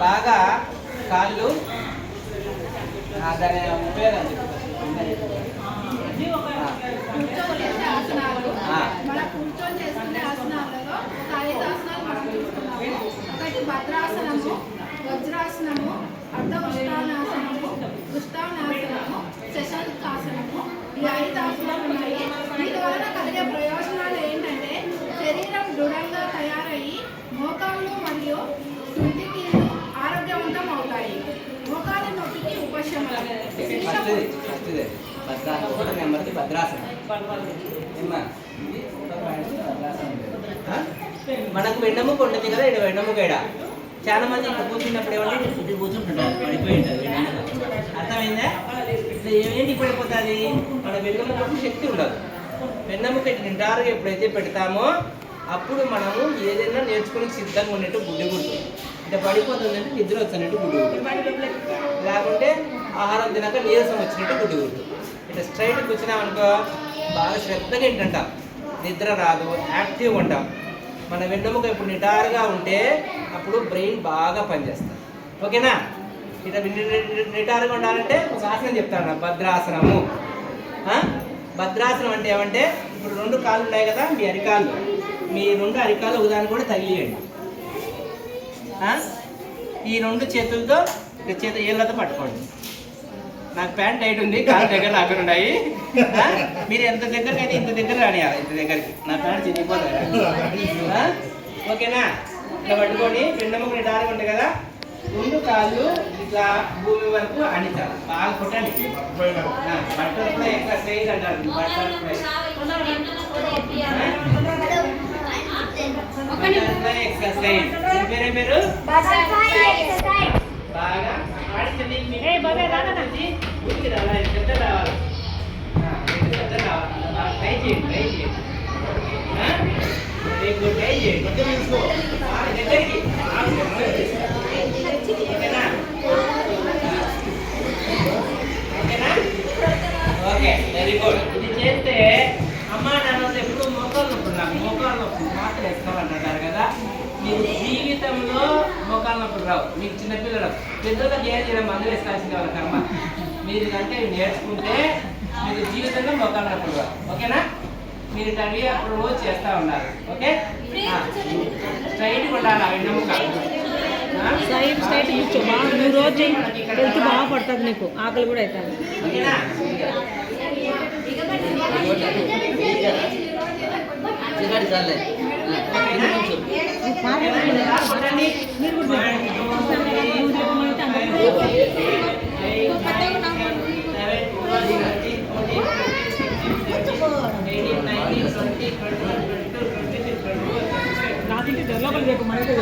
బాగా కాళ్ళు దాని ఉపయోగం భద్రాసనము, వజ్రాసనము, అర్ధవృష్టానాసనము, వృష్టానాసనము, శశంకాసనము, ఈ 5 ఆసనాలు ఉన్నాయి. వీటి వలన కలిగే ప్రయోజనాలు ఏంటంటే శరీరం దృఢంగా తయారయ్యి మోకాళ్ళు మరియు తుంటికీలు ఆరోగ్యవంతం అవుతాయి. మోకాళ్ళ నొప్పికి ఉపశమనం. మనకు వెన్నముక ఉంటుంది కదా, ఇక్కడ వెన్నముక ఇడ చాలా మంది ఇక్కడ కూర్చున్నప్పుడు ఏమంటే ఇది కూర్చుంటుంటారు, పడిపోయి ఉంటుంది వెన్నముక. అర్థమైందా? ఇట్లా ఏంటి పడిపోతుంది? మన వెన్నముక శక్తి ఉండదు. వెన్నముక ఇట్లా నిండారుగా ఎప్పుడైతే పెడతామో అప్పుడు మనము ఏదైనా నేర్చుకుని సిద్ధంగా ఉన్నట్టు గుడ్డి గుర్తుంది. ఇట్లా పడిపోతుందంటే నిద్ర వచ్చినట్టు గుడ్డి గుర్తుంది, లేకుంటే ఆహారం తినాక నీరసం వచ్చినట్టు గుడ్డి గుర్తుంది. ఇట్లా స్ట్రైట్ కూర్చున్నామనుకో బాగా శ్రద్ధగా ఏంటంటాం, నిద్ర రాదు, యాక్టివ్గా ఉంటాం. మన వెన్నెముక ఇప్పుడు నిటారుగా ఉంటే అప్పుడు బ్రెయిన్ బాగా పనిచేస్తుంది. ఓకేనా? ఇట్లా నిటారుగా ఉండాలంటే ఒక ఆసనం చెప్తాను, భద్రాసనము. భద్రాసనం అంటే ఏమంటే ఇప్పుడు 2 కాళ్ళు ఉన్నాయి కదా, మీ అరికాళ్ళు, మీ 2 అరికాళ్ళు ఒకదాన్ని కూడా తగిలియండి. ఈ 2 చేతులతో ఏళ్ళతో పట్టుకోండి. నాకు ప్యాంట్ టైట్ ఉంది, కాళ్ళు దగ్గర అక్కడ ఉన్నాయి. మీరు ఎంత దగ్గరకి అయితే ఇంత దగ్గర రానియాలి, ఇంత దగ్గరికి. నా ప్యాంట్ చిరిగిపోతుంది. ఓకేనా? ఇట్లా పట్టుకొని వెన్నెముక నిటారుగా ఉంటుంది కదా, 2 కాళ్ళు ఇట్లా భూమి వరకు అణిచాలి, బాగా కొట్టండి. బటర్ఫ్లై ఎక్సర్సైజ్ అంటారు. Butterfly exercise. పేరే పేరు బాగా ట్రై చేయండి. Okay, very good. ఇది చేస్తే అమ్మా నాన్న ఎప్పుడు మోకాలు నొప్పి, నాకు మోకాలు నొప్పి మాత్రం వేసుకోవాలంటారు కదా. మీరు జీవితంలో మోకాలు నొప్పులు రావు. మీకు చిన్నపిల్లలు పెద్దలకు ఏం చేయడం మందులు వేసుకోవాల్సింది వాళ్ళ కర్మ. మీరు అంటే నేర్చుకుంటే మీకు జీవితంలో మోకాలు నొప్పులు రావు. ఓకేనా? మీరు అవి అప్పుడు రోజు చేస్తూ ఉండాలి. ఓకే? స్ట్రైట్గా ఉండాలి వెన్నెముక. నువ్వు రోజు హెల్త్ బాగా పడుతుంది, నీకు ఆకలి కూడా అవుతుంది. ఓకేనా? లోపల రేపు మనకి